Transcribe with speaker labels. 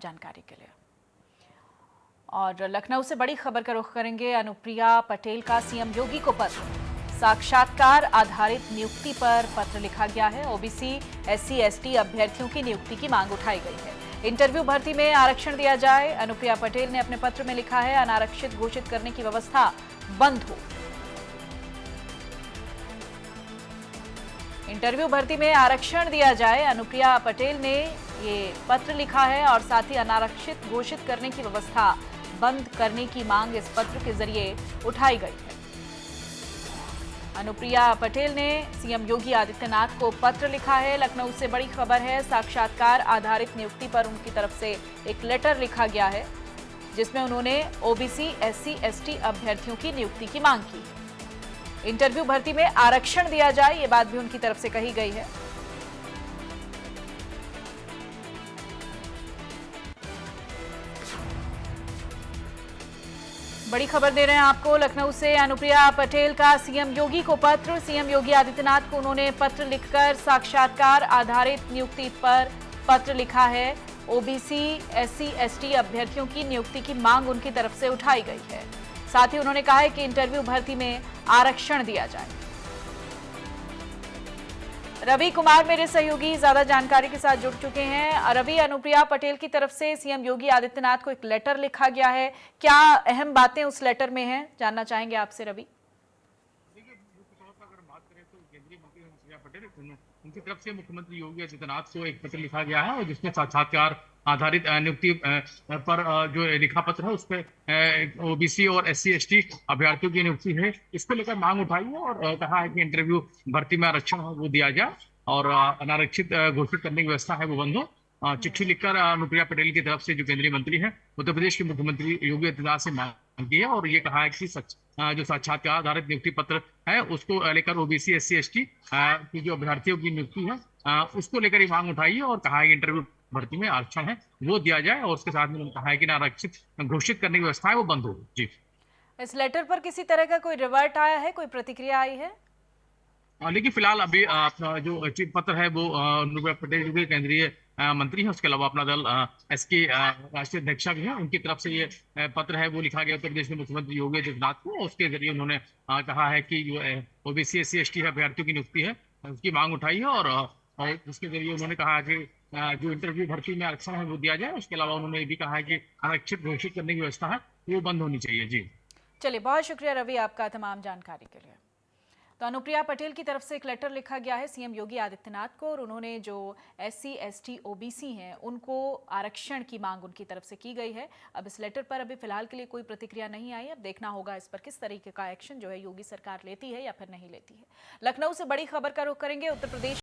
Speaker 1: जानकारी के लिए। और लखनऊ से बड़ी खबर का रुख करेंगे। अनुप्रिया पटेल का सीएम योगी को पत्र, साक्षात्कार आधारित नियुक्ति पर पत्र लिखा गया है। ओबीसी एससी एसटी अभ्यर्थियों की नियुक्ति की मांग उठाई गई है। इंटरव्यू भर्ती में आरक्षण दिया जाए। अनुप्रिया पटेल ने अपने पत्र में लिखा है, अनारक्षित घोषित करने की व्यवस्था बंद हो। इंटरव्यू भर्ती में आरक्षण दिया जाए। अनुप्रिया पटेल ने ये पत्र लिखा है और साथ ही अनारक्षित घोषित करने की व्यवस्था बंद करने की मांग इस पत्र के जरिए उठाई गई है। अनुप्रिया पटेल ने सीएम योगी आदित्यनाथ को पत्र लिखा है। लखनऊ से बड़ी खबर है, साक्षात्कार आधारित नियुक्ति पर उनकी तरफ से एक लेटर लिखा गया है, जिसमें उन्होंने ओबीसी एससी एसटी अभ्यर्थियों की नियुक्ति की मांग की है। इंटरव्यू भर्ती में आरक्षण दिया जाए, ये बात भी उनकी तरफ से कही गई है। बड़ी खबर दे रहे हैं आपको लखनऊ से। अनुप्रिया पटेल का सीएम योगी को पत्र, सीएम योगी आदित्यनाथ को उन्होंने पत्र लिखकर साक्षात्कार आधारित नियुक्ति पर पत्र लिखा है। ओबीसी एससी एसटी अभ्यर्थियों की नियुक्ति की मांग उनकी तरफ से उठाई गई है। साथ ही उन्होंने कहा है कि इंटरव्यू भर्ती में आरक्षण दिया जाए। रवि कुमार मेरे सहयोगी ज्यादा जानकारी के साथ जुड़ चुके हैं। रवि, अनुप्रिया पटेल की तरफ से सीएम योगी आदित्यनाथ को एक लेटर लिखा गया है, क्या अहम बातें उस लेटर में हैं, जानना चाहेंगे आपसे रवि।
Speaker 2: देखिए, मुख्य तौर पर अगर बात करें तो केंद्रीय मंत्री अनुप्रिया पटेल, उनकी तरफ से मुख्यमंत्री योगी आदित्यनाथ को एक पत्र लिखा गया है और जिसमें साक्षात्कार आधारित नियुक्ति पर जो लिखा पत्र है उसपे ओबीसी और एससी एसटी अभ्यर्थियों की नियुक्ति है, इसको लेकर मांग उठाई है और कहा है कि इंटरव्यू भर्ती में आरक्षण है वो दिया जाए और अनारक्षित घोषित करने की व्यवस्था है वो बंद हो। चिट्ठी लिखकर अनुप्रिया पटेल की तरफ से जो केंद्रीय मंत्री है उत्तर प्रदेश के मुख्यमंत्री योगी आदित्यनाथ से मांग की है और ये कहा है कि जो साक्षात्कार आधारित नियुक्ति पत्र है उसको लेकर ओबीसी एससी एसटी की जो अभ्यर्थियों की नियुक्ति है उसको लेकर ये मांग उठाई है और कहा है कि इंटरव्यू भर्ती में आरक्षण है वो दिया जाए और उसके साथ में उन्होंने कहा है कि आरक्षित घोषित करने की व्यवस्था है वो बंद हो। जी,
Speaker 1: इस लेटर पर किसी तरह का कोई रिवर्ट आया है, कोई प्रतिक्रिया आई है?
Speaker 2: लेकिन फिलहाल अभी अपना जो चिट पत्र है वो अनुप्रिया पटेल जो भी केंद्रीय मंत्री है, उसके अलावा अपना दल एसके राष्ट्रीय अध्यक्षा भी है, उनकी तरफ से ये पत्र है वो लिखा गया उत्तर प्रदेश के मुख्यमंत्री योगी आदित्यनाथ को। उसके जरिए उन्होंने कहा है कि जो ओबीसी एससी एसटी अभ्यर्थियों की नियुक्ति है उसकी मांग उठाई है और उसके जरिए उन्होंने कहा कि जो इंटरव्यू भर्ती में आरक्षण है वो दिया जाए। उसके अलावा उन्होंने ये भी कहा है कि आरक्षित घोषित करने की व्यवस्था है वो बंद होनी चाहिए। जी,
Speaker 1: चलिए, बहुत शुक्रिया रवि आपका तमाम जानकारी के लिए। तो अनुप्रिया पटेल की तरफ से एक लेटर लिखा गया है सीएम योगी आदित्यनाथ को और उन्होंने जो एससी एसटी ओबीसी हैं उनको आरक्षण की मांग उनकी तरफ से की गई है। अब इस लेटर पर अभी फिलहाल के लिए कोई प्रतिक्रिया नहीं आई। अब देखना होगा इस पर किस तरीके का एक्शन जो है योगी सरकार लेती है या फिर नहीं लेती है। लखनऊ से बड़ी खबर का रुख करेंगे। उत्तर प्रदेश